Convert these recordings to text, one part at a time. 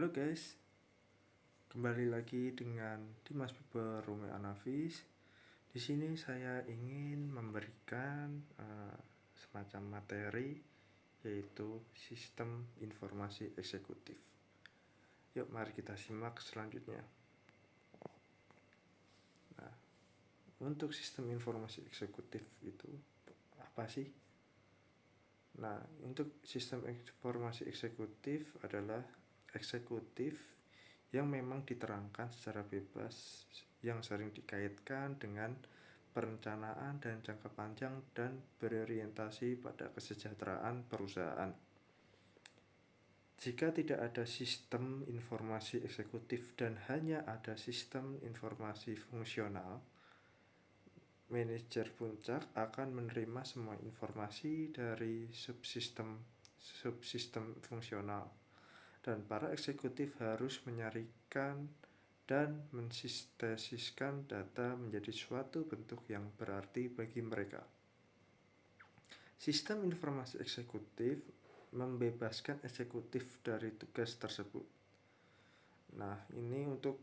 Halo guys, kembali lagi dengan Dimas Biber Rumi Anafis. Di sini saya ingin memberikan semacam materi, yaitu sistem informasi eksekutif. Yuk mari kita simak selanjutnya. Nah, untuk sistem informasi eksekutif itu apa sih? Nah, untuk sistem informasi eksekutif adalah eksekutif yang memang diterangkan secara bebas, yang sering dikaitkan dengan perencanaan dan jangka panjang dan berorientasi pada kesejahteraan perusahaan. Jika tidak ada sistem informasi eksekutif dan hanya ada sistem informasi fungsional, manajer puncak akan menerima semua informasi dari subsistem fungsional, dan para eksekutif harus menyarikan dan mensintesiskan data menjadi suatu bentuk yang berarti bagi mereka. Sistem informasi eksekutif membebaskan eksekutif dari tugas tersebut. Nah, ini untuk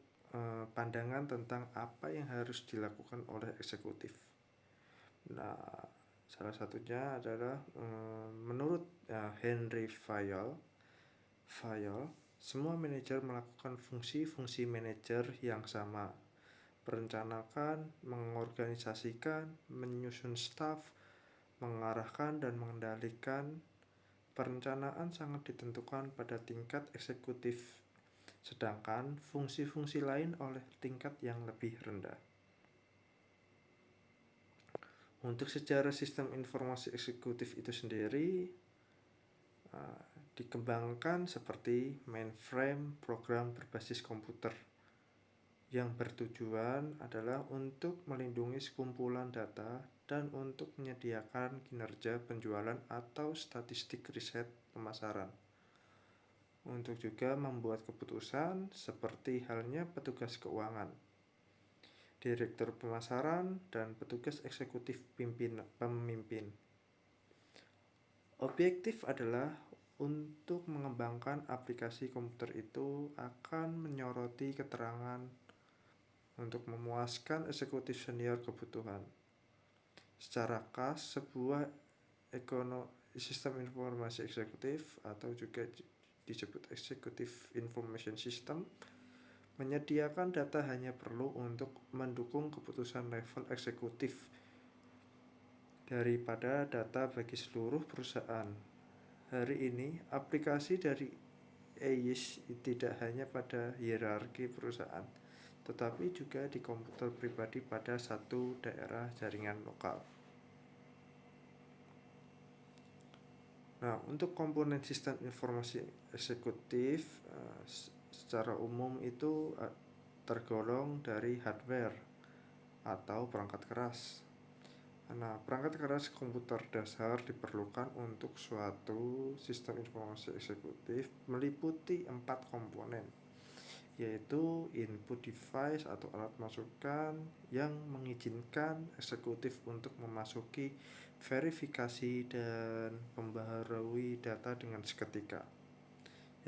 pandangan tentang apa yang harus dilakukan oleh eksekutif. Nah, salah satunya adalah menurut Henry Fayol, semua manajer melakukan fungsi-fungsi manajer yang sama: merencanakan, mengorganisasikan, menyusun staf, mengarahkan, dan mengendalikan. Perencanaan sangat ditentukan pada tingkat eksekutif, sedangkan fungsi-fungsi lain oleh tingkat yang lebih rendah. Untuk sejarah sistem informasi eksekutif itu sendiri dikembangkan seperti mainframe, program berbasis komputer, yang bertujuan adalah untuk melindungi sekumpulan data dan untuk menyediakan kinerja penjualan atau statistik riset pemasaran. Untuk juga membuat keputusan seperti halnya petugas keuangan, direktur pemasaran, dan petugas eksekutif pemimpin. Objektif adalah untuk mengembangkan aplikasi komputer itu akan menyoroti keterangan untuk memuaskan eksekutif senior kebutuhan. Secara khas, sebuah sistem informasi eksekutif atau juga disebut Executive Information System menyediakan data hanya perlu untuk mendukung keputusan level eksekutif daripada data bagi seluruh perusahaan. Hari ini, aplikasi dari EIS tidak hanya pada hierarki perusahaan, tetapi juga di komputer pribadi pada satu daerah jaringan lokal. Nah, untuk komponen sistem informasi eksekutif secara umum itu tergolong dari hardware atau perangkat keras. Nah, perangkat keras komputer dasar diperlukan untuk suatu sistem informasi eksekutif meliputi 4 komponen, yaitu input device atau alat masukan yang mengizinkan eksekutif untuk memasuki, verifikasi, dan membaharui data dengan seketika.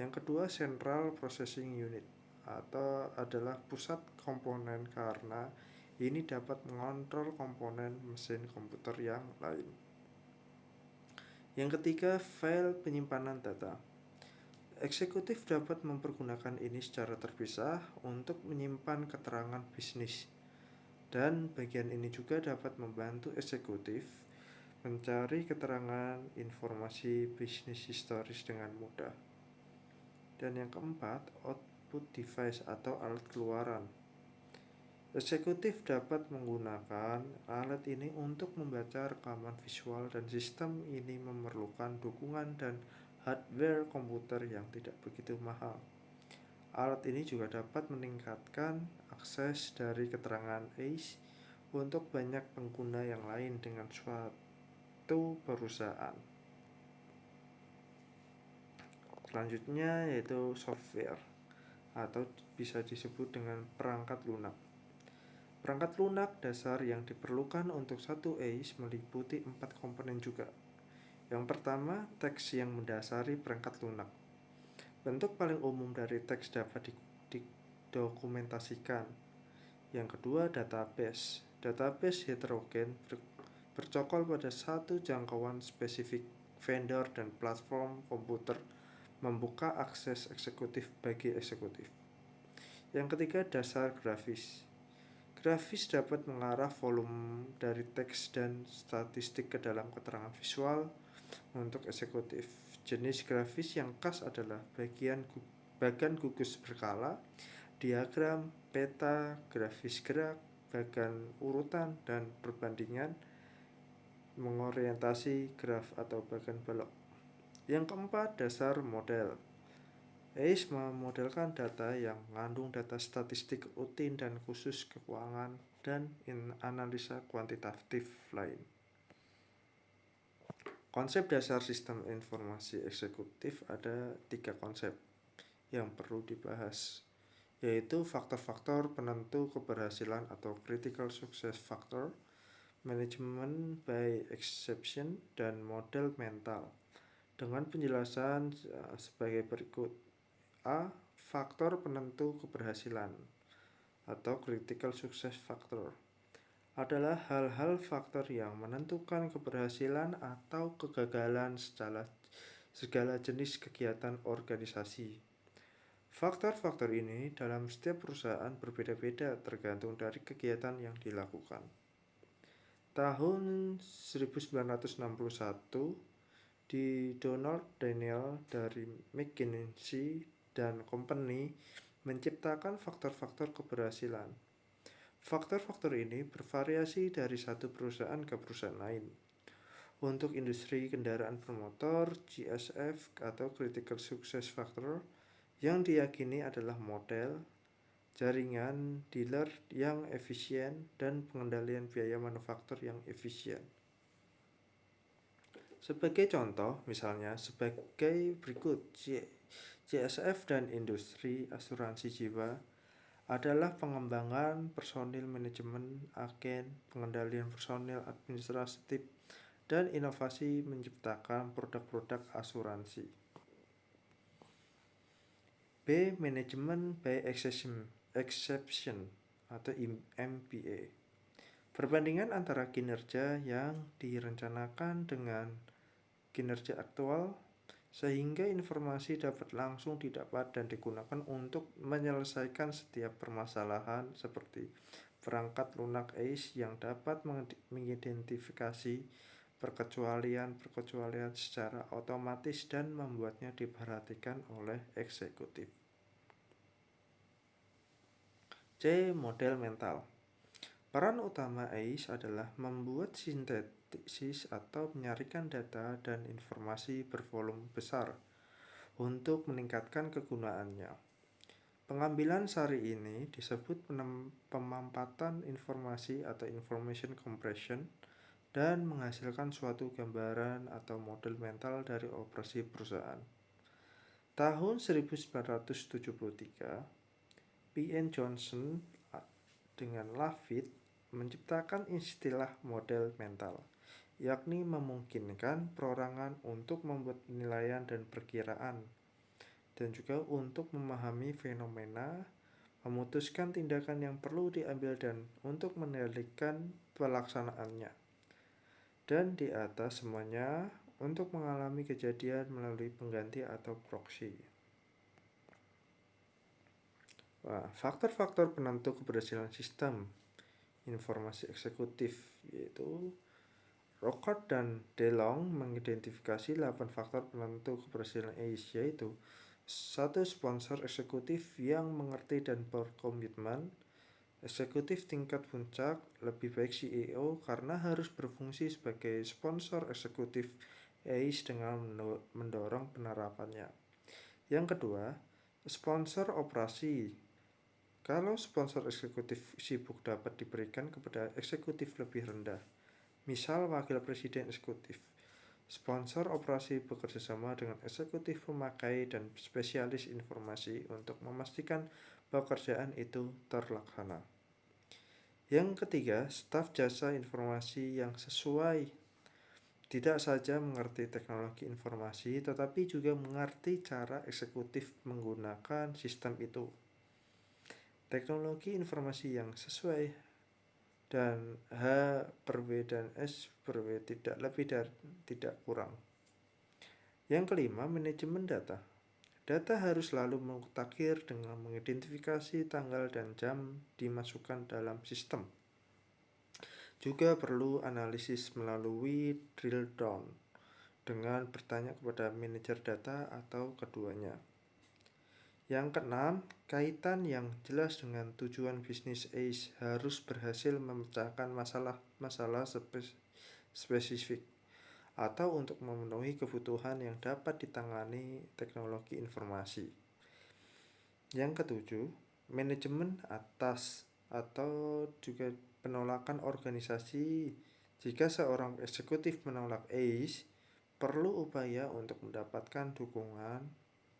Yang kedua, central processing unit atau adalah pusat komponen, karena ini dapat mengontrol komponen mesin komputer yang lain. Yang ketiga, file penyimpanan data. Eksekutif dapat mempergunakan ini secara terpisah untuk menyimpan keterangan bisnis, dan bagian ini juga dapat membantu eksekutif mencari keterangan informasi bisnis historis dengan mudah. Dan yang keempat, output device atau alat keluaran. Eksekutif dapat menggunakan alat ini untuk membaca rekaman visual, dan sistem ini memerlukan dukungan dan hardware komputer yang tidak begitu mahal. Alat ini juga dapat meningkatkan akses dari keterangan EIS untuk banyak pengguna yang lain dengan suatu perusahaan. Selanjutnya yaitu software, atau bisa disebut dengan perangkat lunak. Perangkat lunak dasar yang diperlukan untuk satu EIS meliputi 4 komponen juga. Yang pertama, teks yang mendasari perangkat lunak. Bentuk paling umum dari teks dapat didokumentasikan. Yang kedua, database. Database heterogen bercokol pada satu jangkauan spesifik. Vendor dan platform komputer membuka akses eksekutif bagi eksekutif. Yang ketiga, dasar grafis. Grafis dapat mengarah volume dari teks dan statistik ke dalam keterangan visual untuk eksekutif. Jenis grafis yang khas adalah bagan gugus berkala, diagram, peta, grafis gerak, bagan urutan, dan perbandingan mengorientasi graf atau bagan balok. Yang keempat, dasar model. ACE memodelkan data yang mengandung data statistik rutin dan khusus keuangan dan analisa kuantitatif lain. Konsep dasar sistem informasi eksekutif ada 3 konsep yang perlu dibahas, yaitu faktor-faktor penentu keberhasilan atau critical success factor, management by exception, dan model mental. Dengan penjelasan sebagai berikut. A. Faktor penentu keberhasilan atau critical success factor adalah hal-hal faktor yang menentukan keberhasilan atau kegagalan segala jenis kegiatan organisasi. Faktor-faktor ini dalam setiap perusahaan berbeda-beda tergantung dari kegiatan yang dilakukan. Tahun 1961, di Donald Daniel dari McKinsey dan Company menciptakan faktor-faktor keberhasilan. Faktor-faktor ini bervariasi dari satu perusahaan ke perusahaan lain. Untuk industri kendaraan bermotor, GSF atau Critical Success Factor yang diyakini adalah model, jaringan dealer yang efisien, dan pengendalian biaya manufaktur yang efisien. Sebagai contoh, misalnya sebagai berikut, GSF dan industri asuransi jiwa adalah pengembangan personil manajemen, agen, pengendalian personil administratif, dan inovasi menciptakan produk-produk asuransi. B. Management by exception atau MBA. Perbandingan antara kinerja yang direncanakan dengan kinerja aktual sehingga informasi dapat langsung didapat dan digunakan untuk menyelesaikan setiap permasalahan seperti perangkat lunak ACE yang dapat mengidentifikasi perkecualian secara otomatis dan membuatnya diperhatikan oleh eksekutif. C. Model mental. Peran utama ACE adalah membuat sintesis atau menyaringkan data dan informasi bervolume besar untuk meningkatkan kegunaannya. Pengambilan sari ini disebut pemampatan informasi atau information compression dan menghasilkan suatu gambaran atau model mental dari operasi perusahaan. Tahun 1973, P.N. Johnson dengan Lafitte menciptakan istilah model mental, yakni memungkinkan perorangan untuk membuat penilaian dan perkiraan, dan juga untuk memahami fenomena, memutuskan tindakan yang perlu diambil dan untuk mengendalikan pelaksanaannya. Dan di atas semuanya, untuk mengalami kejadian melalui pengganti atau proksi. Faktor-faktor penentu keberhasilan sistem informasi eksekutif, yaitu Rocard dan DeLong mengidentifikasi 8 faktor penentu keberhasilan ACE, yaitu 1. Sponsor eksekutif yang mengerti dan berkomitmen. Eksekutif tingkat puncak, lebih baik CEO karena harus berfungsi sebagai sponsor eksekutif ACE dengan mendorong penerapannya. Yang kedua, sponsor operasi. Kalau sponsor eksekutif sibuk dapat diberikan kepada eksekutif lebih rendah. Misal wakil presiden eksekutif. Sponsor operasi bekerja sama dengan eksekutif pemakai dan spesialis informasi untuk memastikan pekerjaan itu terlaksana. Yang ketiga, staf jasa informasi yang sesuai. tidak saja mengerti teknologi informasi, tetapi juga mengerti cara eksekutif menggunakan sistem itu. Teknologi informasi yang sesuai dan H per W dan S per W tidak lebih dari tidak kurang. Yang kelima, manajemen data. Data harus selalu mutakhir dengan mengidentifikasi tanggal dan jam dimasukkan dalam sistem. Juga perlu analisis melalui drill down dengan bertanya kepada manajer data atau keduanya. Yang keenam, kaitan yang jelas dengan tujuan bisnis ACE harus berhasil memecahkan masalah spesifik atau untuk memenuhi kebutuhan yang dapat ditangani teknologi informasi. Yang ketujuh, manajemen atas atau juga penolakan organisasi. Jika seorang eksekutif menolak ACE, perlu upaya untuk mendapatkan dukungan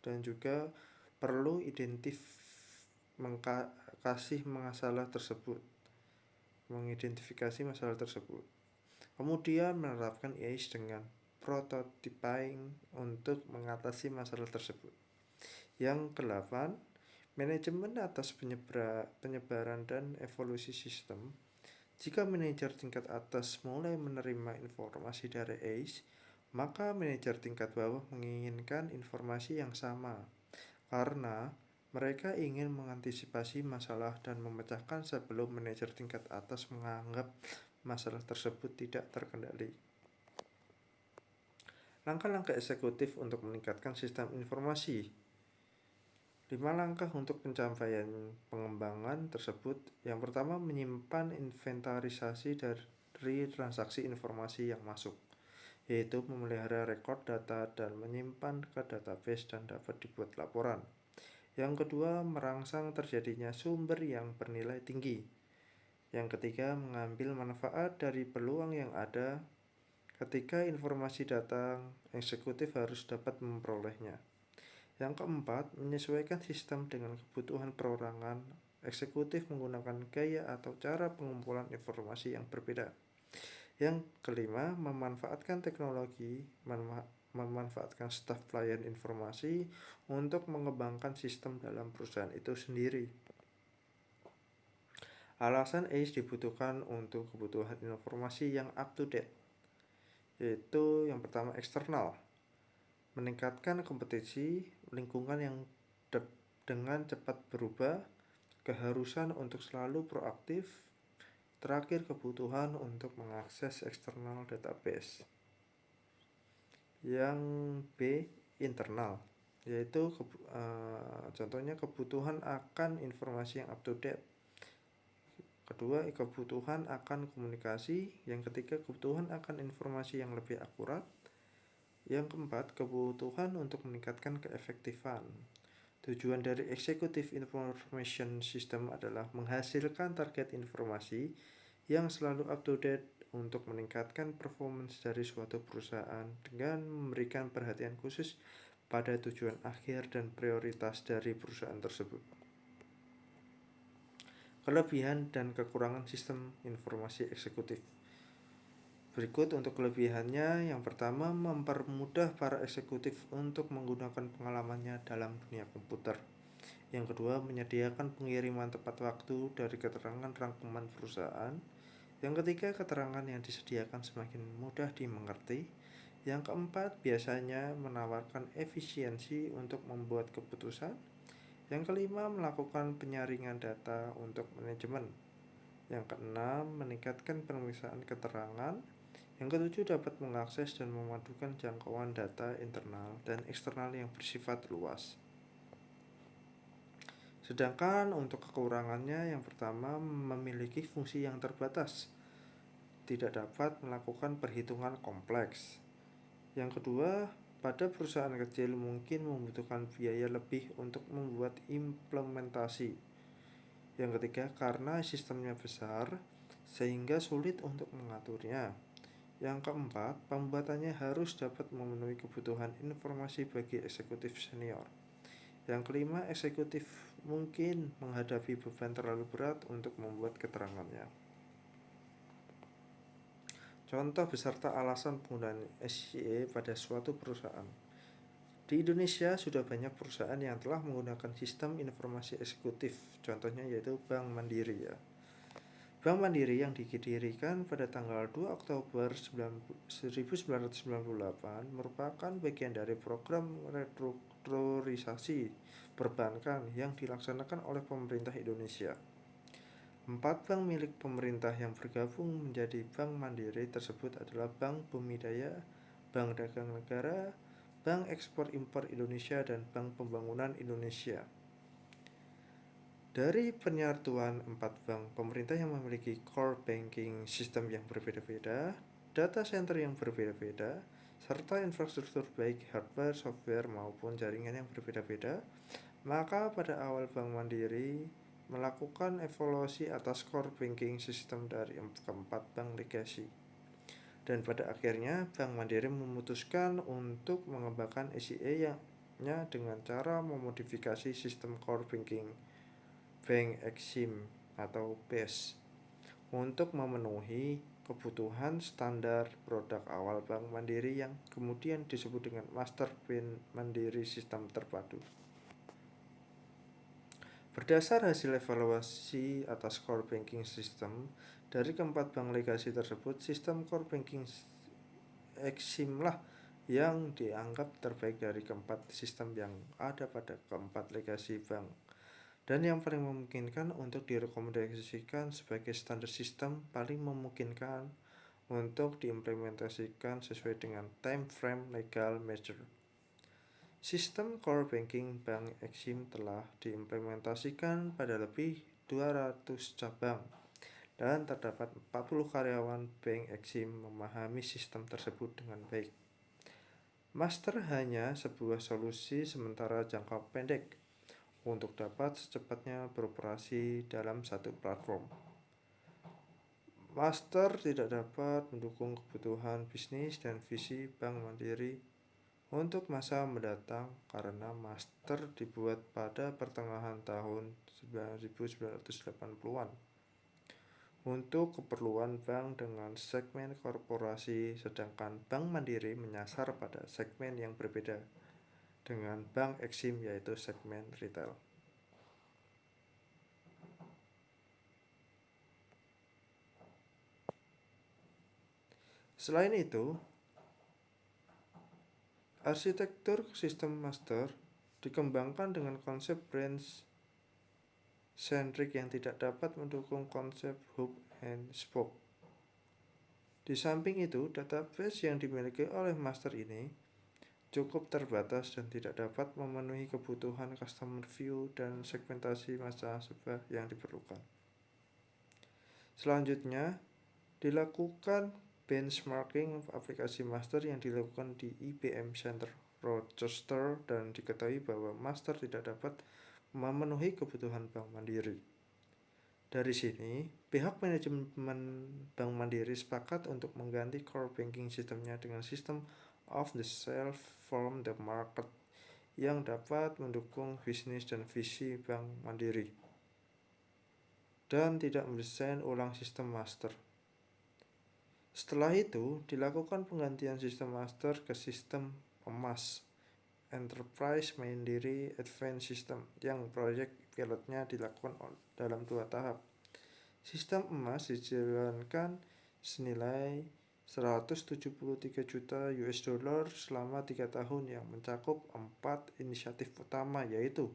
dan juga perlu mengidentifikasi masalah tersebut. Kemudian menerapkan ACE dengan prototyping untuk mengatasi masalah tersebut. Yang kedelapan, manajemen atas penyebaran dan evolusi sistem. Jika manajer tingkat atas mulai menerima informasi dari ACE, maka manajer tingkat bawah menginginkan informasi yang sama, karena mereka ingin mengantisipasi masalah dan memecahkan sebelum manajer tingkat atas menganggap masalah tersebut tidak terkendali. Langkah-langkah eksekutif untuk meningkatkan sistem informasi. 5 langkah untuk pencapaian pengembangan tersebut. Yang pertama, menyimpan inventarisasi dari transaksi informasi yang masuk, yaitu memelihara rekod data dan menyimpan ke database dan dapat dibuat laporan. Yang kedua, merangsang terjadinya sumber yang bernilai tinggi. Yang ketiga, mengambil manfaat dari peluang yang ada. Ketika informasi datang, eksekutif harus dapat memperolehnya. Yang keempat, menyesuaikan sistem dengan kebutuhan perorangan. Eksekutif menggunakan gaya atau cara pengumpulan informasi yang berbeda. Yang kelima, memanfaatkan teknologi, memanfaatkan staf pelayan informasi untuk mengembangkan sistem dalam perusahaan itu sendiri. Alasan ACE dibutuhkan untuk kebutuhan informasi yang up to date, yaitu yang pertama eksternal, meningkatkan kompetisi, lingkungan yang dengan cepat berubah, keharusan untuk selalu proaktif, terakhir kebutuhan untuk mengakses eksternal database. Yang B, internal, yaitu contohnya kebutuhan akan informasi yang up to date. Kedua, kebutuhan akan komunikasi. Yang ketiga, kebutuhan akan informasi yang lebih akurat. Yang keempat, kebutuhan untuk meningkatkan keefektifan. Tujuan dari Executive Information System adalah menghasilkan target informasi yang selalu up to date untuk meningkatkan performance dari suatu perusahaan dengan memberikan perhatian khusus pada tujuan akhir dan prioritas dari perusahaan tersebut. Kelebihan dan kekurangan sistem informasi eksekutif. Berikut untuk kelebihannya. Yang pertama, mempermudah para eksekutif untuk menggunakan pengalamannya dalam dunia komputer. Yang kedua, menyediakan pengiriman tepat waktu dari keterangan rangkuman perusahaan. Yang ketiga, keterangan yang disediakan semakin mudah dimengerti. Yang keempat, biasanya menawarkan efisiensi untuk membuat keputusan. Yang kelima, melakukan penyaringan data untuk manajemen. Yang keenam, meningkatkan pemeriksaan keterangan. Yang ketujuh, dapat mengakses dan memadukan jangkauan data internal dan eksternal yang bersifat luas. Sedangkan untuk kekurangannya, yang pertama, memiliki fungsi yang terbatas, tidak dapat melakukan perhitungan kompleks. Yang kedua, pada perusahaan kecil mungkin membutuhkan biaya lebih untuk membuat implementasi. Yang ketiga, karena sistemnya besar sehingga sulit untuk mengaturnya. Yang keempat, pembuatannya harus dapat memenuhi kebutuhan informasi bagi eksekutif senior. Yang kelima, eksekutif mungkin menghadapi beban terlalu berat untuk membuat keterangannya. Contoh beserta alasan penggunaan SCA pada suatu perusahaan. Di Indonesia sudah banyak perusahaan yang telah menggunakan sistem informasi eksekutif, contohnya yaitu Bank Mandiri ya. Bank Mandiri yang didirikan pada tanggal 2 Oktober 1998 merupakan bagian dari program restrukturisasi perbankan yang dilaksanakan oleh pemerintah Indonesia. 4 bank milik pemerintah yang bergabung menjadi Bank Mandiri tersebut adalah Bank Bumidaya, Bank Dagang Negara, Bank Ekspor Impor Indonesia, dan Bank Pembangunan Indonesia. Dari penyatuan 4 bank pemerintah yang memiliki core banking system yang berbeda-beda, data center yang berbeda-beda, serta infrastruktur baik hardware, software, maupun jaringan yang berbeda-beda, maka pada awal Bank Mandiri melakukan evaluasi atas core banking system dari keempat bank legasi. Dan pada akhirnya Bank Mandiri memutuskan untuk mengembangkan SCA-nya dengan cara memodifikasi sistem core banking Bank Exim atau BES untuk memenuhi kebutuhan standar produk awal Bank Mandiri yang kemudian disebut dengan Master Bank Mandiri Sistem Terpadu. Berdasar hasil evaluasi atas core banking system dari keempat bank legasi tersebut, sistem core banking Exim lah yang dianggap terbaik dari keempat sistem yang ada pada keempat legasi bank, dan yang paling memungkinkan untuk direkomendasikan sebagai standar sistem paling memungkinkan untuk diimplementasikan sesuai dengan time frame legal measure. Sistem core banking Bank Exim telah diimplementasikan pada lebih 200 cabang dan terdapat 40 karyawan Bank Exim memahami sistem tersebut dengan baik. Master hanya sebuah solusi sementara jangka pendek untuk dapat secepatnya beroperasi dalam satu platform. Master tidak dapat mendukung kebutuhan bisnis dan visi Bank Mandiri untuk masa mendatang karena Master dibuat pada pertengahan tahun 1980-an untuk keperluan bank dengan segmen korporasi, sedangkan Bank Mandiri menyasar pada segmen yang berbeda dengan Bank Exim, yaitu segmen retail. Selain itu, arsitektur sistem Master dikembangkan dengan konsep branch centric yang tidak dapat mendukung konsep hub and spoke. Di samping itu, database yang dimiliki oleh Master ini cukup terbatas dan tidak dapat memenuhi kebutuhan customer view dan segmentasi nasabah yang diperlukan. Selanjutnya, dilakukan benchmarking aplikasi Master yang dilakukan di IBM Center Rochester, dan diketahui bahwa Master tidak dapat memenuhi kebutuhan Bank Mandiri. Dari sini, pihak manajemen Bank Mandiri sepakat untuk mengganti core banking sistemnya dengan sistem off the shelf from the market yang dapat mendukung bisnis dan visi Bank Mandiri dan tidak mendesain ulang sistem Master. Setelah itu, dilakukan penggantian sistem Master ke sistem EMAS, Enterprise Mandiri Advanced System, yang proyek pilotnya dilakukan dalam 2 tahap. Sistem EMAS dijalankan senilai 173 juta US dollar selama 3 tahun yang mencakup 4 inisiatif utama, yaitu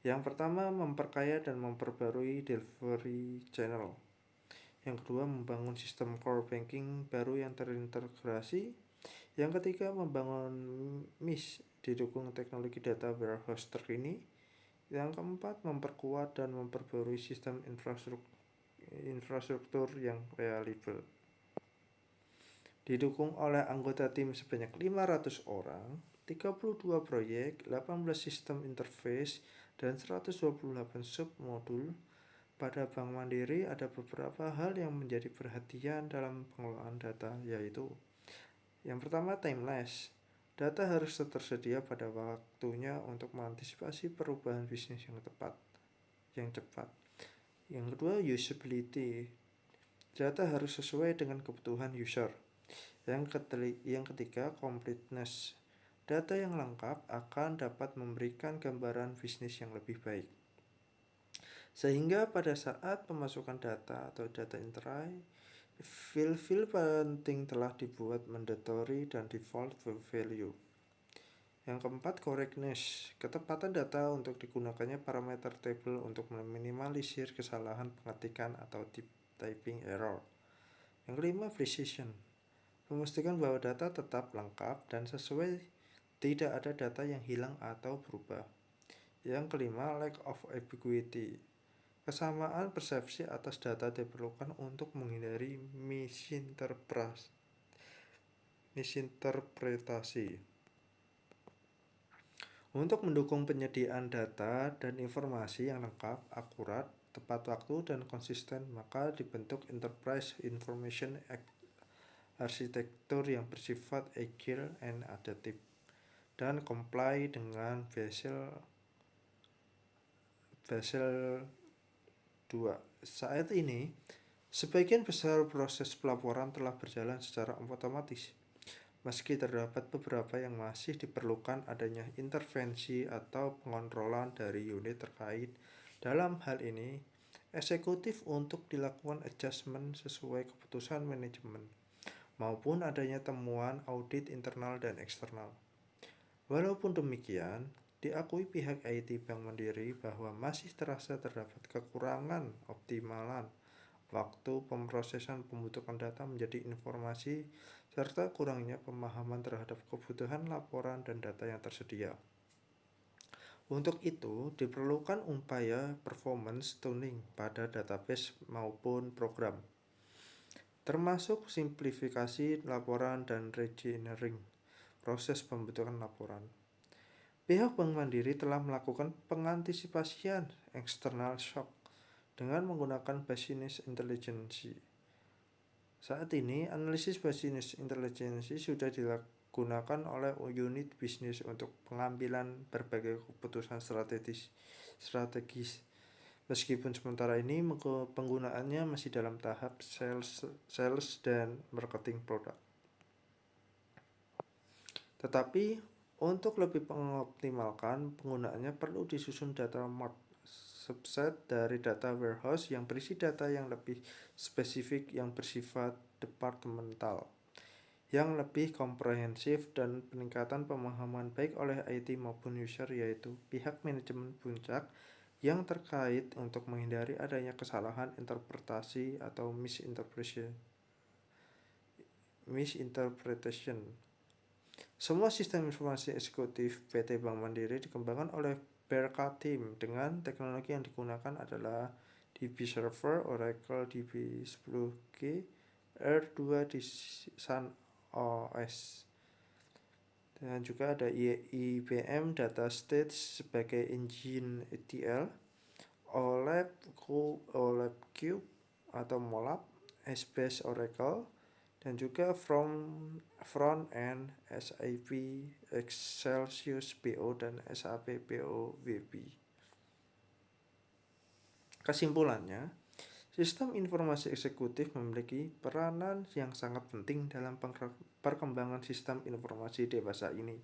yang pertama, memperkaya dan memperbarui delivery channel. Yang kedua, membangun sistem core banking baru yang terintegrasi. Yang ketiga, membangun MIS didukung teknologi data warehouse terkini. Yang keempat, memperkuat dan memperbarui sistem infrastruktur yang reliable. Didukung oleh anggota tim sebanyak 500 orang, 32 proyek, 18 sistem interface, dan 128 submodul, pada Bank Mandiri ada beberapa hal yang menjadi perhatian dalam pengelolaan data, yaitu yang pertama, timeless. Data harus tersedia pada waktunya untuk mengantisipasi perubahan bisnis yang cepat. Yang kedua, usability. Data harus sesuai dengan kebutuhan user. Yang ketiga, completeness. Data yang lengkap akan dapat memberikan gambaran bisnis yang lebih baik. Sehingga pada saat pemasukan data atau data entry, field penting telah dibuat mandatory dan default value. Yang keempat, correctness. Ketepatan data untuk digunakannya parameter table untuk meminimalisir kesalahan pengetikan atau typing error. Yang kelima, precision. Memastikan bahwa data tetap lengkap dan sesuai, tidak ada data yang hilang atau berubah. Yang kelima, lack of ambiguity. Kesamaan persepsi atas data diperlukan untuk menghindari misinterpretasi. Untuk mendukung penyediaan data dan informasi yang lengkap, akurat, tepat waktu, dan konsisten, maka dibentuk Enterprise Information Architecture yang bersifat agile and adaptive dan comply dengan Basel II. Saat ini, sebagian besar proses pelaporan telah berjalan secara otomatis. Meski terdapat beberapa yang masih diperlukan adanya intervensi atau pengontrolan dari unit terkait, dalam hal ini, eksekutif untuk dilakukan adjustment sesuai keputusan manajemen, maupun adanya temuan audit internal dan eksternal. Walaupun demikian, diakui pihak IT Bank Mandiri bahwa masih terasa terdapat kekurangan optimalan waktu pemrosesan pembentukan data menjadi informasi, serta kurangnya pemahaman terhadap kebutuhan laporan dan data yang tersedia. Untuk itu, diperlukan upaya performance tuning pada database maupun program, termasuk simplifikasi laporan dan reengineering proses pembentukan laporan. Pihak Bank Mandiri telah melakukan pengantisipasian external shock dengan menggunakan business intelligence. Saat ini, analisis business intelligence sudah digunakan oleh unit bisnis untuk pengambilan berbagai keputusan strategis. Meskipun sementara ini penggunaannya masih dalam tahap sales dan marketing produk. Tetapi untuk lebih mengoptimalkan penggunaannya perlu disusun data mart, subset dari data warehouse yang berisi data yang lebih spesifik yang bersifat departemental, yang lebih komprehensif, dan peningkatan pemahaman baik oleh IT maupun user, yaitu pihak manajemen puncak yang terkait untuk menghindari adanya kesalahan interpretasi atau misinterpretation. Semua sistem informasi eksekutif PT Bank Mandiri dikembangkan oleh BRK Team dengan teknologi yang digunakan adalah DB Server, Oracle DB10G, R2 di Sun OS. Dan juga ada IBM Datastage sebagai engine ETL, OLAP Cube atau MOLAP, Essbase Oracle, dan juga front end SAP Excelsius BO dan SAP BO WB. Kesimpulannya, sistem informasi eksekutif memiliki peranan yang sangat penting dalam perkembangan sistem informasi dewasa ini.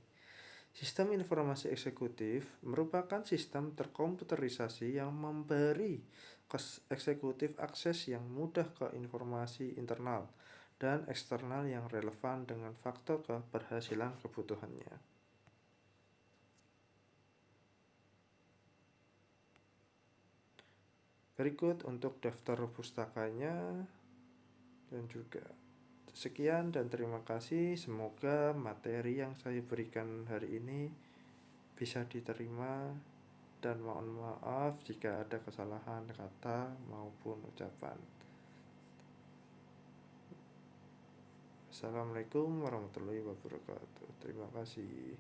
Sistem informasi eksekutif merupakan sistem terkomputerisasi yang memberi eksekutif akses yang mudah ke informasi internal dan eksternal yang relevan dengan faktor keberhasilan kebutuhannya. Berikut untuk daftar pustakanya dan juga sekian dan terima kasih. Semoga materi yang saya berikan hari ini bisa diterima dan mohon maaf jika ada kesalahan kata maupun ucapan. Assalamualaikum warahmatullahi wabarakatuh. Terima kasih.